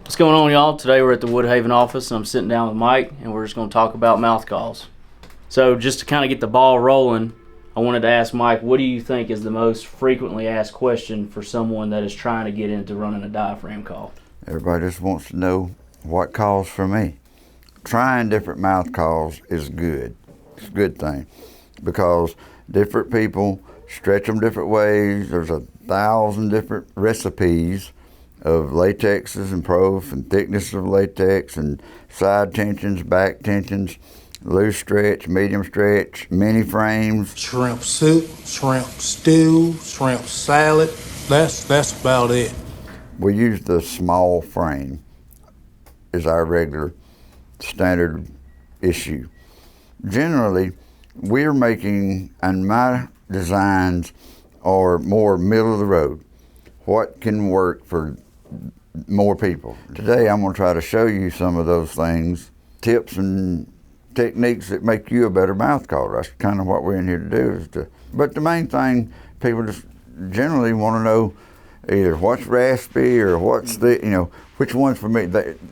What's going on, y'all? Today we're at the Woodhaven office and I'm sitting down with Mike and we're just going to talk about mouth calls. So just to kind of get the ball rolling, I wanted to ask Mike, what do you think is the most frequently asked question for someone that is trying to get into running a diaphragm call? Everybody just wants to know what calls for me. Trying different mouth calls is good. It's a good thing because different people stretch them different ways. There's 1,000 different recipes of latexes and profs and thickness of latex and side tensions, back tensions, loose stretch, medium stretch, mini frames. Shrimp soup, shrimp stew, shrimp salad. That's about it. We use the small frame as our regular standard issue. Generally, we're making, and my designs are more middle of the road. What can work for more people? Today I'm going to try to show you some of those things, tips and techniques that make you a better mouth caller. That's kind of what we're in here to do. But the main thing, people just generally want to know either what's raspy or what's which one's for me.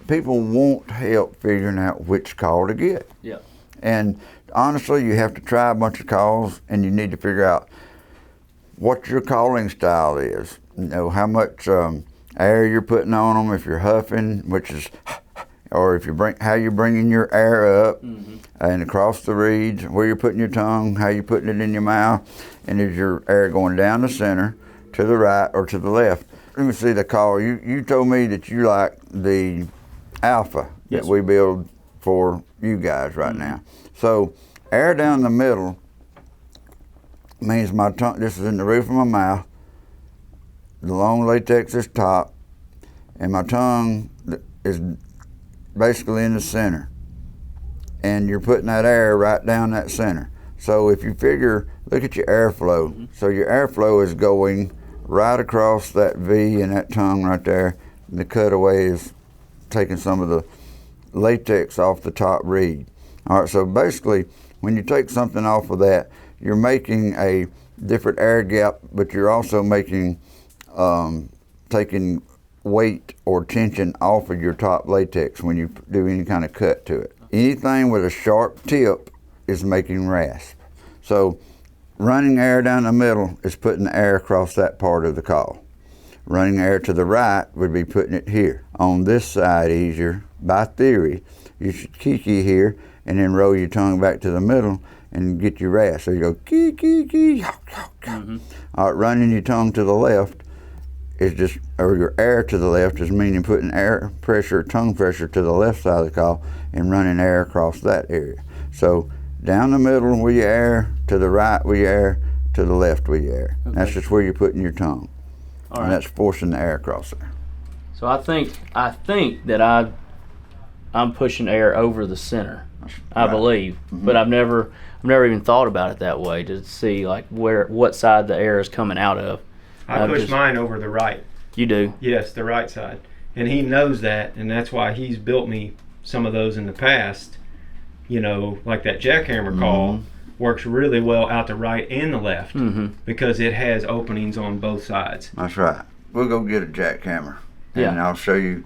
People want help figuring out which call to get. Yeah. And honestly, you have to try a bunch of calls and you need to figure out what your calling style is. How much air you're putting on them, if you're huffing, which is, or if how you're bringing your air up and across the reeds, where you're putting your tongue, how you're putting it in your mouth, and is your air going down the center, to the right, or to the left. Let me see the call. You told me that you like the alpha that we build for you guys right now. So air down the middle means my tongue, this is in the roof of my mouth, the long latex is top, and my tongue is basically in the center. And you're putting that air right down that center. So if you figure, look at your airflow. So your airflow is going right across that V and that tongue right there. And the cutaway is taking some of the latex off the top reed. All right, so basically, when you take something off of that, you're making a different air gap, but you're also making, taking weight or tension off of your top latex when you do any kind of cut to it. Anything with a sharp tip is making rasp. So running air down the middle is putting the air across that part of the call. Running air to the right would be putting it here. On this side easier, by theory, you should kiki here and then roll your tongue back to the middle and get your rasp. So you go kee, kee, kee, All right, running your tongue to the left is just, or your air to the left is meaning putting air pressure, tongue pressure to the left side of the call and running air across that area. So down the middle with your air, to the right with your air, to the left with your air. Okay. That's just where you're putting your tongue. All right. And that's forcing the air across there. So I think that I'm pushing air over the center. I believe, but I've never even thought about it that way to see like what side the air is coming out of. I push mine over the right. You do? Yes, the right side. And he knows that, and that's why he's built me some of those in the past. Like that jackhammer call works really well out the right and the left because it has openings on both sides. That's right. We'll go get a jackhammer, and I'll show you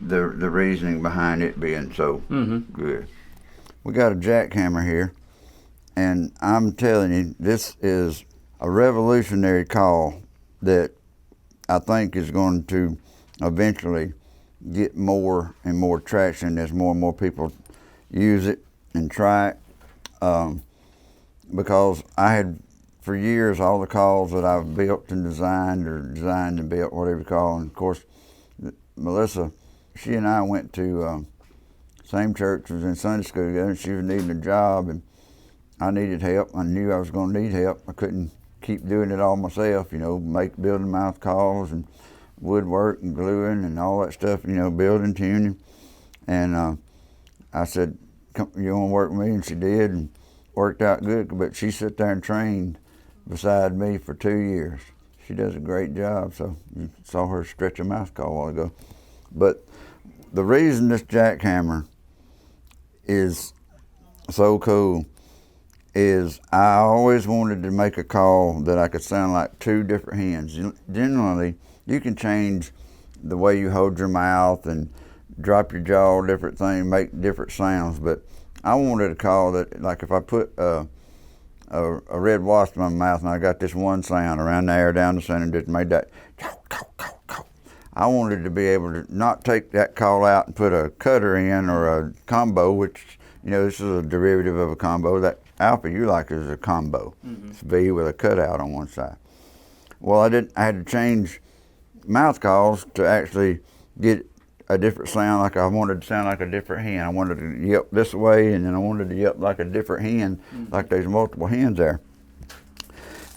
the reasoning behind it being so good. We got a jackhammer here, and I'm telling you, this is a revolutionary call that I think is going to eventually get more and more traction as more and more people use it and try it. Because I had, for years, all the calls that I've built and designed, or designed and built, whatever you call it. And of course, Melissa, she and I went to same church, was in Sunday school together, and she was needing a job, and I needed help. I knew I was going to need help. I couldn't keep doing it all myself, building mouth calls and woodwork and gluing and all that stuff, building, tuning. And I said, you want to work with me? And she did, and worked out good. But she sat there and trained beside me for 2 years. She does a great job, so you saw her stretch a mouth call a while ago. But the reason this jackhammer is so cool is I always wanted to make a call that I could sound like two different hens. Generally, you can change the way you hold your mouth and drop your jaw, different things, make different sounds. But I wanted a call that, like if I put a red wasp in my mouth and I got this one sound around the air down the center and just made that caw, caw, caw, caw. I wanted to be able to not take that call out and put a cutter in or a combo, which, you know, this is a derivative of a combo. That alpha you like is a combo. It's V with a cutout on one side. Well, I had to change mouth calls to actually get a different sound. Like I wanted to sound like a different hen. I wanted to yelp this way, and then I wanted to yelp like a different hen, like there's multiple hens there.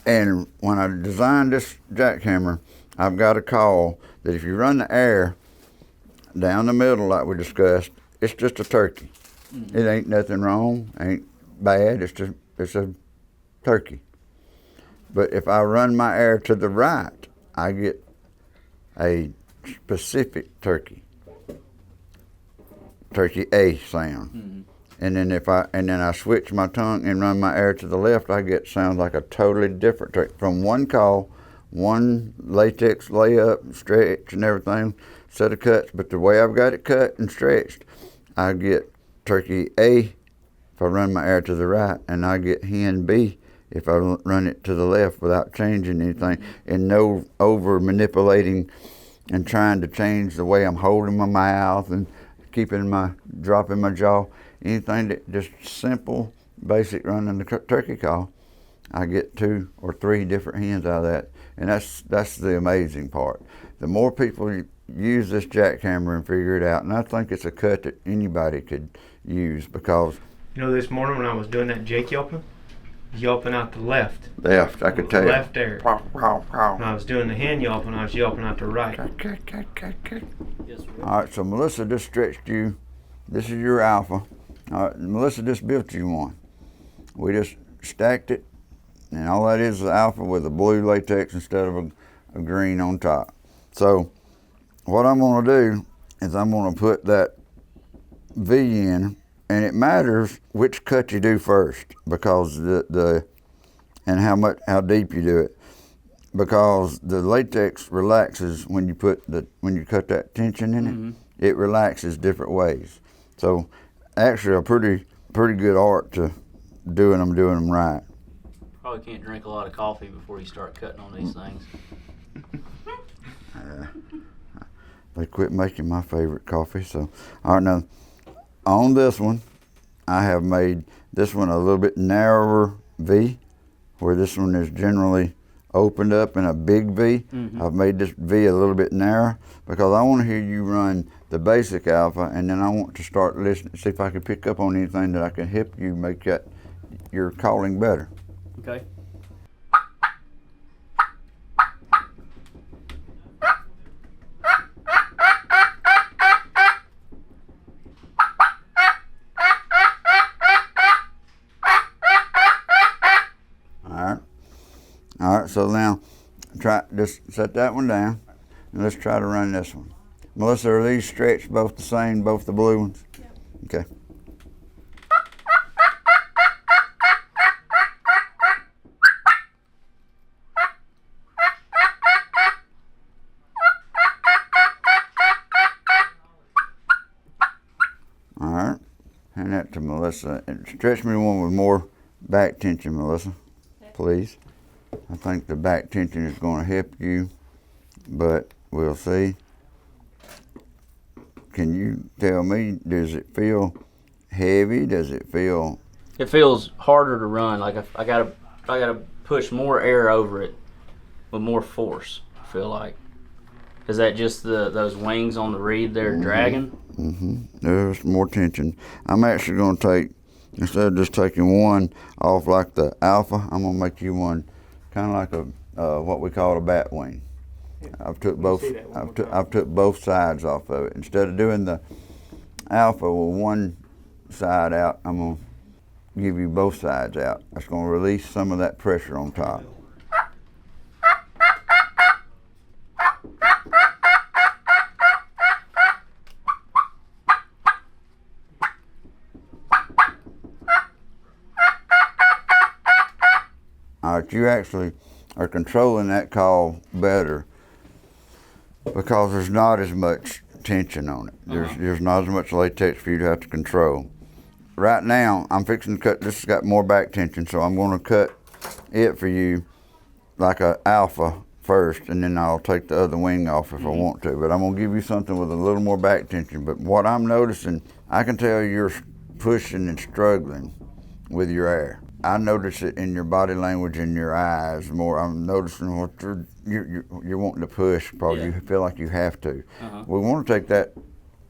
And when I designed this jackhammer, I've got a call that if you run the air down the middle like we discussed, it's just a turkey. It ain't nothing wrong, ain't bad, it's a turkey. But if I run my air to the right, I get a specific turkey A sound. And then I switch my tongue and run my air to the left, I get sounds like a totally different turkey. From one call, one latex layup, stretch and everything, set of cuts, but the way I've got it cut and stretched, I get turkey A if I run my air to the right, and I get hen B if I run it to the left without changing anything, and no over manipulating and trying to change the way I'm holding my mouth and dropping my jaw. Anything that just simple, basic running the turkey call, I get 2 or 3 different hens out of that, and that's the amazing part. The more people use this jackhammer and figure it out, and I think it's a cut that anybody could use, because You know, this morning when I was doing that Jake yelping out the left. I could tell. Left air. When I was doing the hen yelping, I was yelping out the right. Yes, sir. All right, so Melissa just stretched you. This is your alpha. All right, Melissa just built you one. We just stacked it, and all that is alpha with a blue latex instead of a green on top. So what I'm going to do is I'm going to put that V in, and it matters which cut you do first, because and how deep you do it, because the latex relaxes when you cut that tension in it. It relaxes different ways. So actually a pretty good art to doing them right. Probably can't drink a lot of coffee before you start cutting on these things. They quit making my favorite coffee. So, all right, now on this one, I have made this one a little bit narrower V, where this one is generally opened up in a big V. I've made this V a little bit narrower because I want to hear you run the basic alpha, and then I want to start listening, see if I can pick up on anything that I can help you make your calling better. Okay. All right, so now just set that one down, and let's try to run this one. Melissa, are these stretched both the same, both the blue ones? Yeah. Okay. All right, hand that to Melissa. And stretch me one with more back tension, Melissa, please. I think the back tension is going to help you, but we'll see. Can you tell me, does it feel heavy? Does it feel... It feels harder to run. Like I gotta push more air over it with more force, I feel like. Is that just those wings on the reed they're dragging? There's more tension. I'm actually going to take, instead of just taking one off like the alpha, I'm going to make you one kind of like a what we call a bat wing. I've took both sides off of it. Instead of doing the alpha with one side out, I'm going to give you both sides out. That's going to release some of that pressure on top. All right, you actually are controlling that call better because there's not as much tension on it. There's not as much latex for you to have to control. Right now, I'm fixing to cut. This has got more back tension, so I'm going to cut it for you like a alpha first, and then I'll take the other wing off if I want to. But I'm going to give you something with a little more back tension. But what I'm noticing, I can tell you're pushing and struggling with your air. I notice it in your body language and your eyes more. I'm noticing what you're wanting to push because you feel like you have to. We want to take that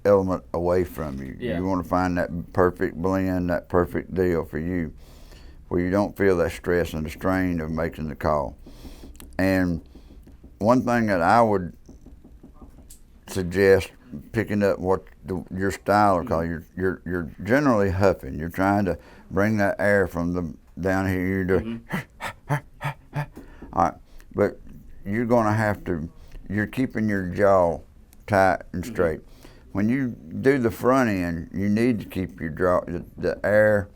element away from you. You want to find that perfect blend, that perfect deal for you, where you don't feel that stress and the strain of making the call. And one thing that I would suggest, picking up what your style of call, you're generally huffing. You're trying to bring that air from the down here. You're doing all right, but you're going to have to. You're keeping your jaw tight and straight. When you do the front end, you need to keep your jaw, the air,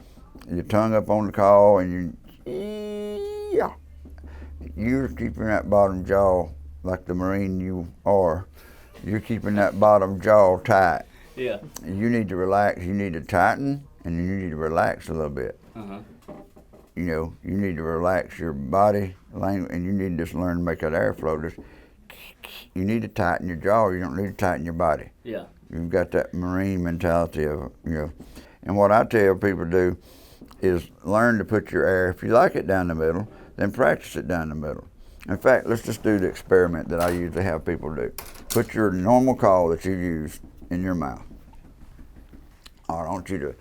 your tongue up on the call, and you're keeping that bottom jaw like the Marine you are. You're keeping that bottom jaw tight. Yeah. You need to relax. You need to tighten, and you need to relax a little bit. You know, you need to relax your body language, and you need to just learn to make that airflow. You need to tighten your jaw. You don't need to tighten your body. Yeah. You've got that Marine mentality of, you know. And what I tell people to do is learn to put your air, if you like it down the middle, then practice it down the middle. In fact, let's just do the experiment that I usually have people do. Put your normal call that you use in your mouth. I want you to,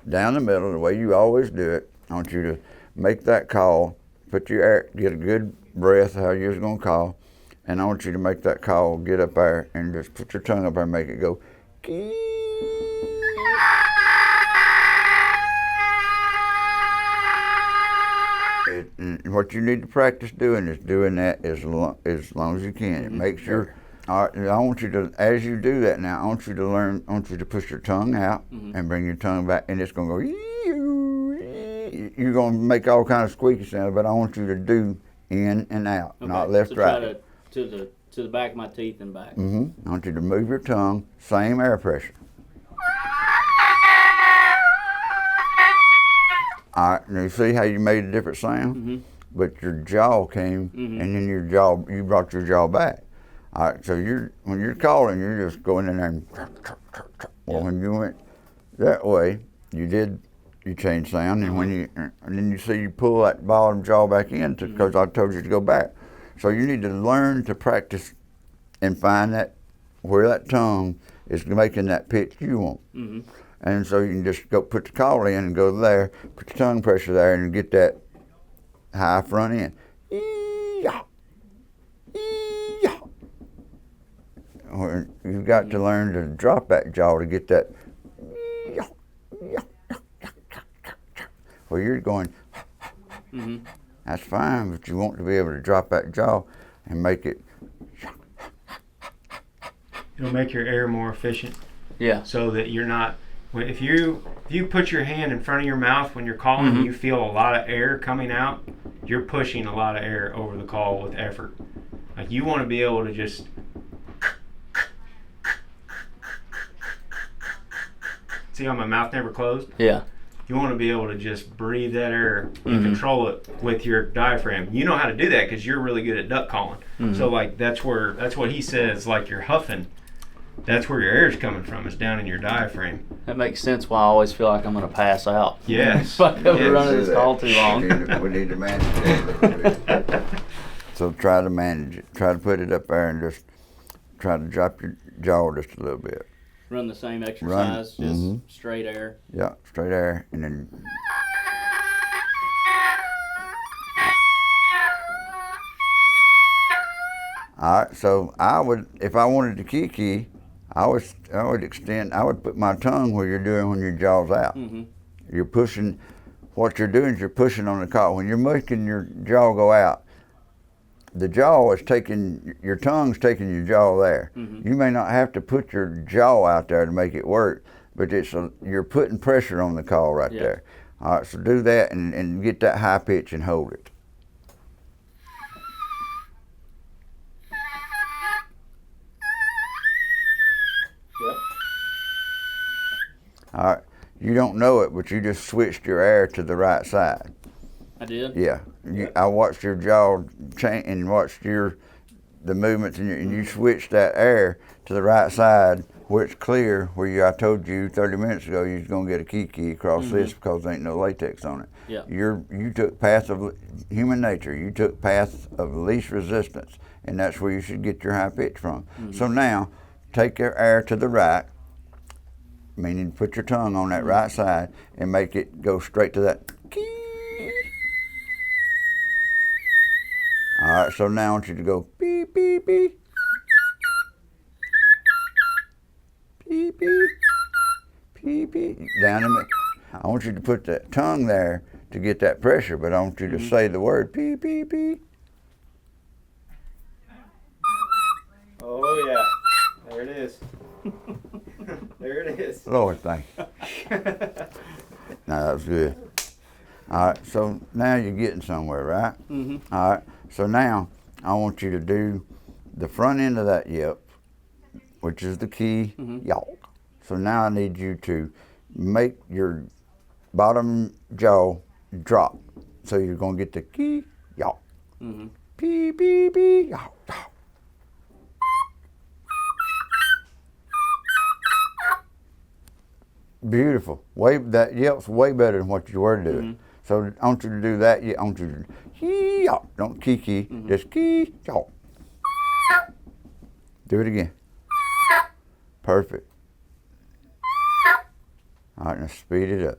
down the middle, the way you always do it, I want you to make that call, put your air, get a good breath, how you're going to call, and I want you to make that call, get up there, and just put your tongue up there and make it go. And what you need to practice doing is doing that as long as you can. It makes your, all right, I want you to, as you do that now, I want you to learn, I want you to push your tongue out and bring your tongue back, and it's going to go, you're going to make all kind of squeaky sounds, but I want you to do in and out, not left, right. To the back of my teeth and back. I want you to move your tongue, same air pressure. All right, now you see how you made a different sound? But your jaw came, and then you brought your jaw back. All right, so when you're calling, you're just going in there and, well, when you went that way, you changed sound, and then you see you pull that bottom jaw back in because I told you to go back. So you need to learn to practice and find that where that tongue is making that pitch you want. And so you can just go put the call in and go there, put the tongue pressure there, and get that high front end. You've got to learn to drop that jaw to get that. Well, you're going. That's fine, but you want to be able to drop that jaw and make it. It'll make your air more efficient. Yeah. So that you're not. If you put your hand in front of your mouth when you're calling, and you feel a lot of air coming out, you're pushing a lot of air over the call with effort. Like you want to be able to just. See how my mouth never closed? Yeah. You want to be able to just breathe that air and control it with your diaphragm. You know how to do that because you're really good at duck calling. So like that's what he says. Like you're huffing. That's where your air is coming from. It's down in your diaphragm. That makes sense why I always feel like I'm going to pass out. Yes. If I ever run this call too long. We need to manage it a little bit. So try to manage it. Try to put it up there and just try to drop your jaw just a little bit. Run the same exercise, just straight air. Yeah, straight air, and then. All right, so I would, if I wanted to kiki, I would put my tongue where you're doing when your jaw's out. You're pushing, what you're doing is you're pushing on the call. When you're making your jaw go out, the jaw is taking, your tongue's taking your jaw there. You may not have to put your jaw out there to make it work, but you're putting pressure on the call right there. All right, so do that and get that high pitch and hold it. All right. You don't know it, but you just switched your air to the right side. I did. Yeah. I watched your jaw change and watched the movements, and you switched that air to the right side, where it's clear. I told you 30 minutes ago you was gonna get a kiki across this because there ain't no latex on it. Yeah. You took path of human nature. You took path of least resistance, and that's where you should get your high pitch from. So now, take your air to the right, meaning put your tongue on that right side and make it go straight to that key. All right, so now I want you to go beep, beep, beep. Beep, beep. Beep, beep. Down the middle. I want you to put that tongue there to get that pressure, but I want you to say the word beep, beep, beep. Oh, yeah. There it is. There it is. Lord, thank you. No, that was good. All right, so now you're getting somewhere, right? All right, so now I want you to do the front end of that yelp, which is the key yawk. So now I need you to make your bottom jaw drop. So you're going to get the key yawk. Pee, pee, pee, yawk, yawk. Beautiful. That yelp's way better than what you were doing. So I want you to do that. I want you to key yawk. Don't kiki. Just key yawk. Do it again. Perfect. All right, now speed it up.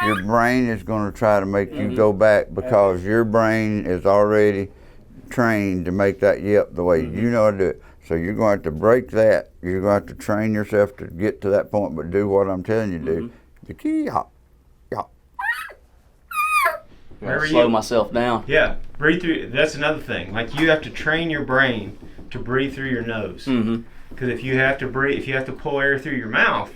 Your brain is going to try to make you go back because your brain is already trained to make that yelp the way you know how to do it. So you're going to have to break that. You're going to have to train yourself to get to that point, but do what I'm telling you to do. The key yawk, yawk. Slow myself down. Yeah, breathe through. That's another thing. Like you have to train your brain to breathe through your nose. Because if you have to breathe, if you have to pull air through your mouth,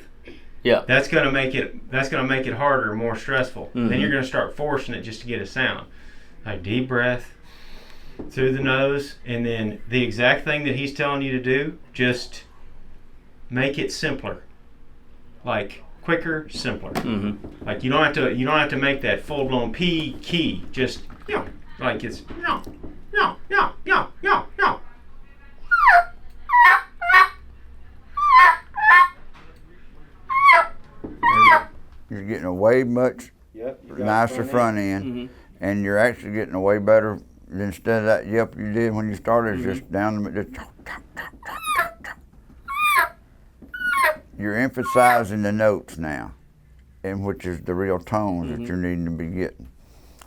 that's gonna make it harder, more stressful. Then you're gonna start forcing it just to get a sound. Like deep breath through the nose, and then the exact thing that he's telling you to do, just make it simpler. Like quicker, simpler. Like you don't have to make that full blown P key. Just like it's You're getting a way much nicer front end, and you're actually getting a way better. Instead of that yelp you did when you started, just down the middle. You're emphasizing the notes now, and which is the real tones that you're needing to be getting.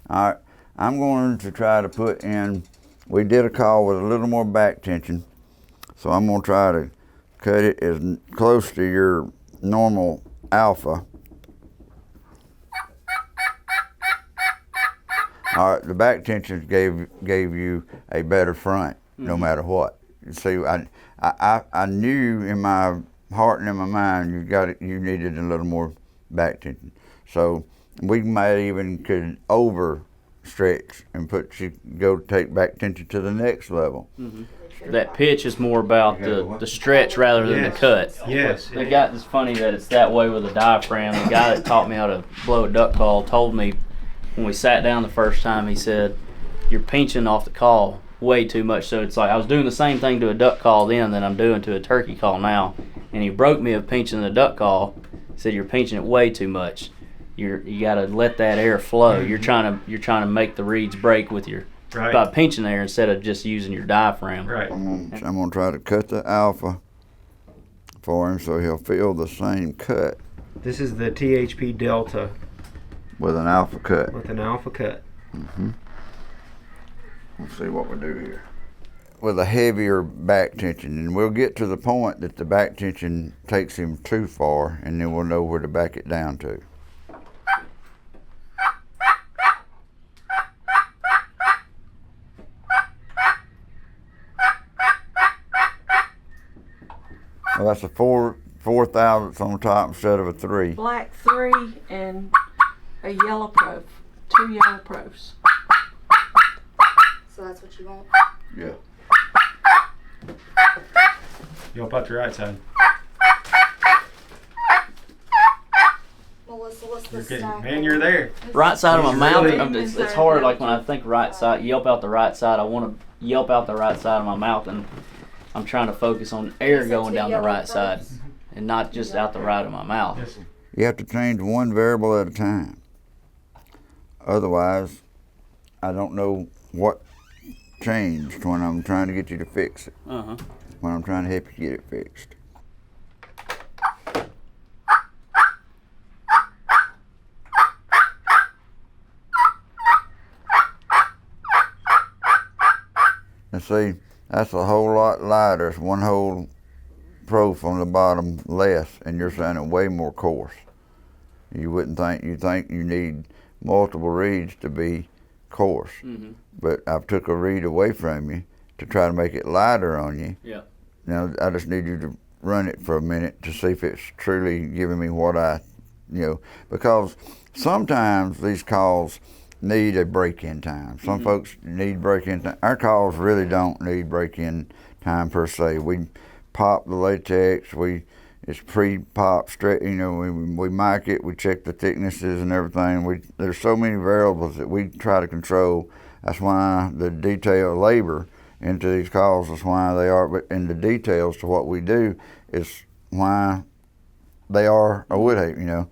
All right, I'm going to try to put in. We did a call with a little more back tension, so I'm going to try to cut it as close to your normal alpha. All right, the back tensions gave you a better front, no matter what. See, I knew in my heart and in my mind you needed a little more back tension. So we might even could overstretch and go take back tension to the next level. That pitch is more about the stretch rather than the cut. Yes. It's funny that it's that way with the diaphragm. The guy that taught me how to blow a duck call told me when we sat down the first time, he said, you're pinching off the call way too much. So it's like I was doing the same thing to a duck call then that I'm doing to a turkey call now. And he broke me of pinching the duck call. He said, you're pinching it way too much. You got to let that air flow. You're trying to make the reeds break with by pinching there instead of just using your diaphragm. Right. I'm gonna try to cut the alpha for him so he'll feel the same cut This is the THP Delta with an alpha cut. with an alpha cut. Let's see what we do here. With a heavier back tension, and we'll get to the point that the back tension takes him too far, and then we'll know where to back it down to. Well, that's a four thousandths on top instead of a 3. Black 3 and a yellow probe. 2 yellow probes. So that's what you want? Yeah. Yelp out the right side. Melissa, what's the You're getting, stack? man, you're there. Right side of my He's mouth. really- It's hard. Like when I think right side, yelp out the right side. I want to yelp out the right side of my mouth, and I'm trying to focus on air Is it going two down the yellow right side, probes? and not just out the right of my mouth. Yes. You have to change one variable at a time. Otherwise, I don't know what changed when I'm trying to get you to fix it. Uh-huh. When I'm trying to help you get it fixed. And see, that's a whole lot lighter. It's one whole probe on the bottom less, and you're sounding way more coarse. You wouldn't think, you think you need multiple reeds to be coarse. Mm-hmm. But I've took a reed away from you to try to make it lighter on you. Yeah. Now I just need you to run it for a minute to see if it's truly giving me what I, because sometimes these calls need a break-in time. Some folks need break-in time. Our calls really don't need break-in time per se. We pop the latex. It's pre-pop straight. We mic it. We check the thicknesses and everything. There's so many variables that we try to control. That's why the detailed labor into these calls is why they are. But in the details to what we do is why they are a Woodhaven.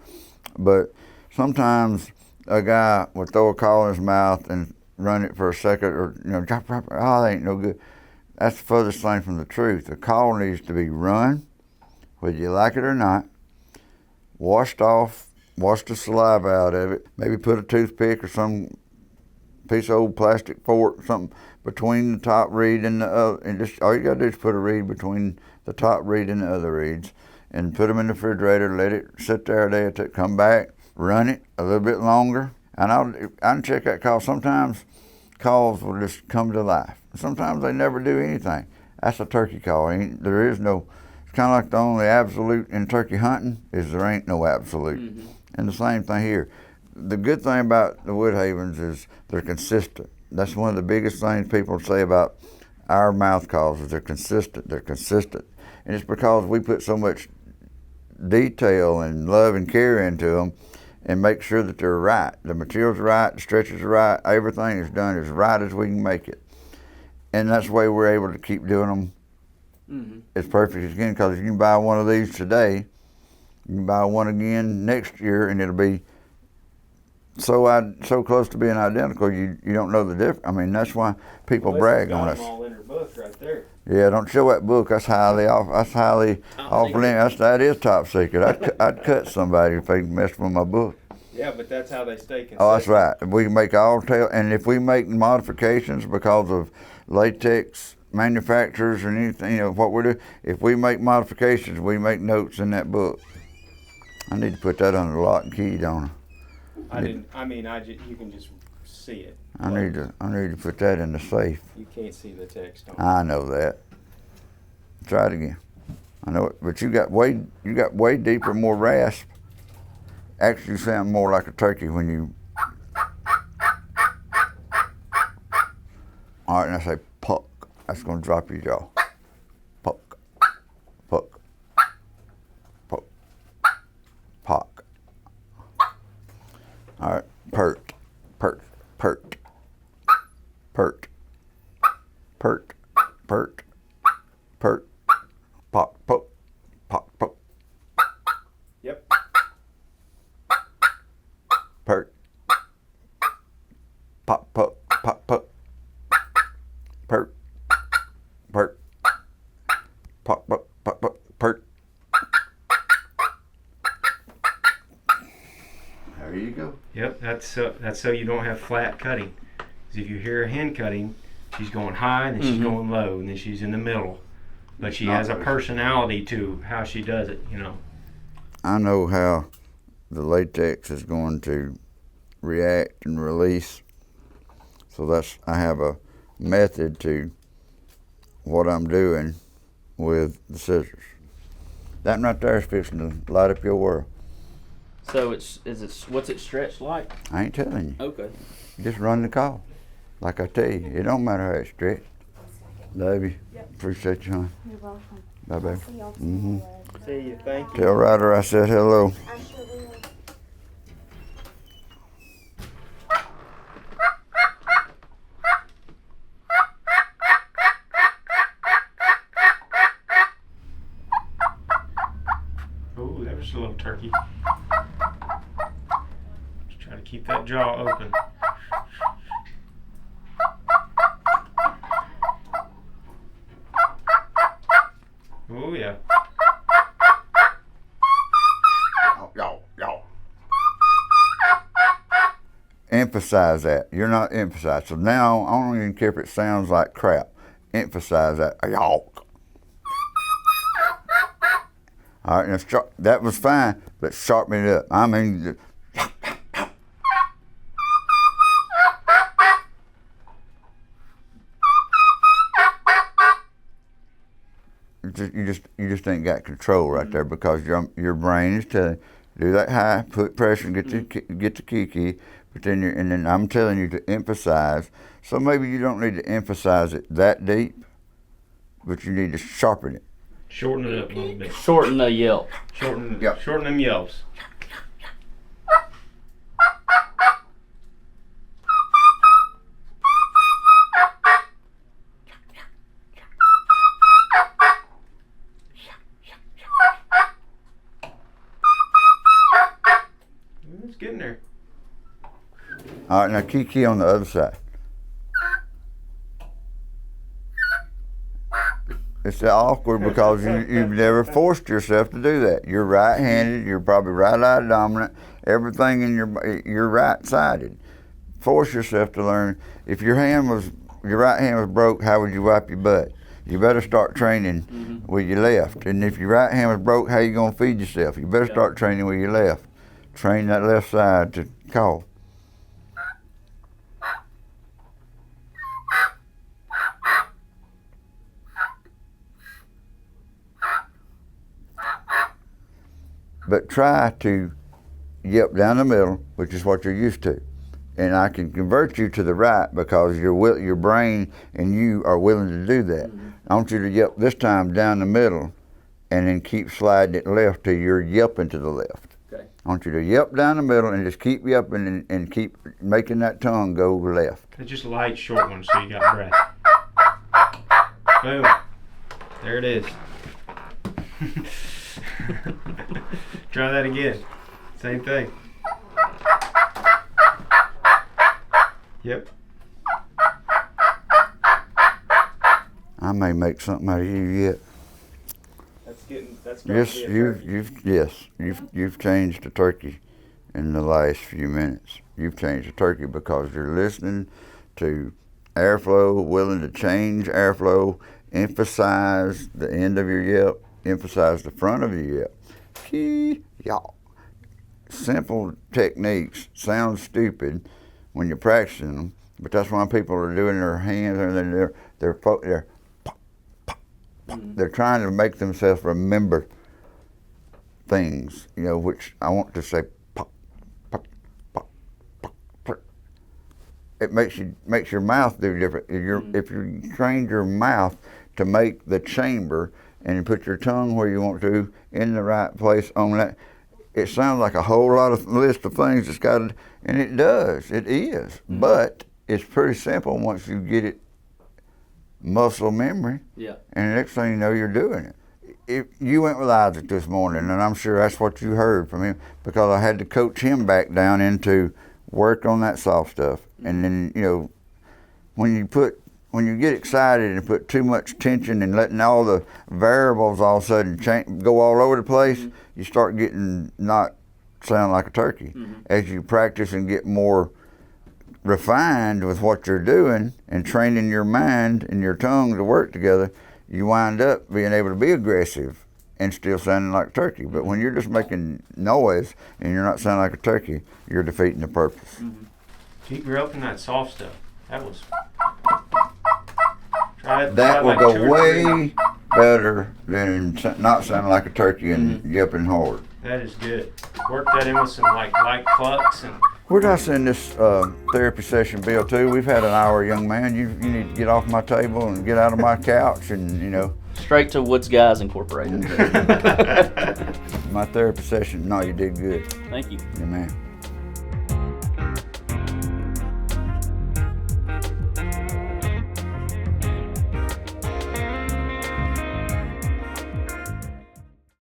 But sometimes a guy would throw a call in his mouth and run it for a second, or drop, oh, that ain't no good. That's the furthest thing from the truth. The call needs to be run, whether you like it or not, washed off, wash the saliva out of it, maybe put a toothpick or some piece of old plastic fork, something between the top reed and the other, and just all you gotta do is put a reed between the top reed and the other reeds, and put them in the refrigerator, let it sit there a day or two, come back, run it a little bit longer, and I can check that call. Sometimes calls will just come to life. Sometimes they never do anything. That's a turkey call. There is no, it's kind of like the only absolute in turkey hunting is there ain't no absolute. Mm-hmm. And the same thing here. The good thing about the Woodhavens is they're consistent. That's one of the biggest things people say about our mouth calls is they're consistent. They're consistent. And it's because we put so much detail and love and care into them and make sure that they're right. The material's right, the stretches are right, everything is done as right as we can make it. And that's the way we're able to keep doing them as perfect as again, because you can buy one of these today, you can buy one again next year, and it'll be so close to being identical, you don't know the difference. I mean, that's why people brag on us. All in her book right there. Yeah, don't show that book. That's highly off limits. That is top secret. I'd cut somebody if they messed with my book. Yeah, but that's how they stay consistent. Oh, that's right. We can make all tail, and if we make modifications because of latex manufacturers or anything, what we're doing, if we make modifications, we make notes in that book. I need to put that under lock and key, don't I? You can just see it. I need to put that in the safe. You can't see the text on it. I know that. Try it again. I know it, but you got way deeper, more rasp. Actually, you sound more like a turkey when you. All right, and I say puck. That's gonna drop your jaw. Puck, puck, puck, pock. All right, pert, pert, pert, pert, pert, pert, pert, pop, poke, pop, poke. Yep. Pert, pop, poke, pop, poke. Pert, pert, pop, pop, pop, pop, pert. There you go. Yep, that's so you don't have flat cutting. 'Cause if you hear a hen cutting, she's going high, then she's going low, and then she's in the middle. But she has a personality to how she does it, I know how the latex is going to react and release. So I have a method to what I'm doing with the scissors. That right there is fixing to light up your world. So what's it stretched like? I ain't telling you. Okay. Just run the call. Like I tell you, it don't matter how it's stretched. Love you. Yep. Appreciate you, hon. You're welcome. Bye, babe. See y'all Mhm. tomorrow. See you. Thank you. Tell Ryder I said hello. I sure will. Ooh, that was a little turkey. Just try to keep that jaw open. Oh yeah. Y'all. Emphasize that. You're not emphasized. So now I don't even care if it sounds like crap. Emphasize that. Y'all. All right, now that was fine, but sharpen it up. I mean, you just ain't got control right there because your brain is telling you, do that high, put pressure, and get the kiki, but then I'm telling you to emphasize. So maybe you don't need to emphasize it that deep, but you need to sharpen it. Shorten it up a little bit. Shorten the yelp. Shorten Yep. shorten them yelps. It's getting there. All right, now kiki on the other side. It's awkward because you've never forced yourself to do that. You're right-handed. You're probably right-eye dominant. Everything in you're right-sided. Force yourself to learn. If your right hand was broke, how would you wipe your butt? You better start training with your left. And if your right hand was broke, how you gonna feed yourself? You better start training with your left. Train that left side to call. But try to yelp down the middle, which is what you're used to. And I can convert you to the right because your brain and you are willing to do that. I want you to yelp this time down the middle and then keep sliding it left till you're yelping to the left. Okay. I want you to yelp down the middle and just keep yelping and keep making that tongue go left. It's just light, short ones so you got breath. Boom. There it is. Try that again. Same thing. Yep. I may make something out of you yet. That's Yes, you've changed the turkey in the last few minutes. You've changed the turkey because you're listening to airflow, willing to change airflow, emphasize the end of your yelp, emphasize the front of your yelp. Key, y'all. Simple techniques sound stupid when you're practicing them, but that's why people are doing their hands and they're pop, pop. They're trying to make themselves remember things, which I want to say pop, pop, pop, pop, pop. It makes your mouth do different. If you trained your mouth to make the chamber and you put your tongue where you want to in the right place on that, it sounds like a whole lot of list of things it's got, and it does. It is, but it's pretty simple once you get it muscle memory. Yeah. And the next thing you know, you're doing it. If you went with Isaac this morning, and I'm sure that's what you heard from him, because I had to coach him back down into work on that soft stuff. And then, when you get excited and put too much tension and letting all the variables all of a sudden go all over the place, you start getting not sound like a turkey. As you practice and get more refined with what you're doing and training your mind and your tongue to work together, you wind up being able to be aggressive and still sounding like a turkey. But when you're just making noise and you're not sounding like a turkey, you're defeating the purpose. Keep groping that soft stuff. That was. Try That will like go 2 or 3. way better than not sounding like a turkey and yelping hard. That is good. Work that in with some light clucks and Where did I send this therapy session bill to? We've had an hour, young man. You need to get off my table and get out of my couch and, you know. Straight to Woods Guys Incorporated. My therapy session, no, you did good. Thank you. Yeah, man.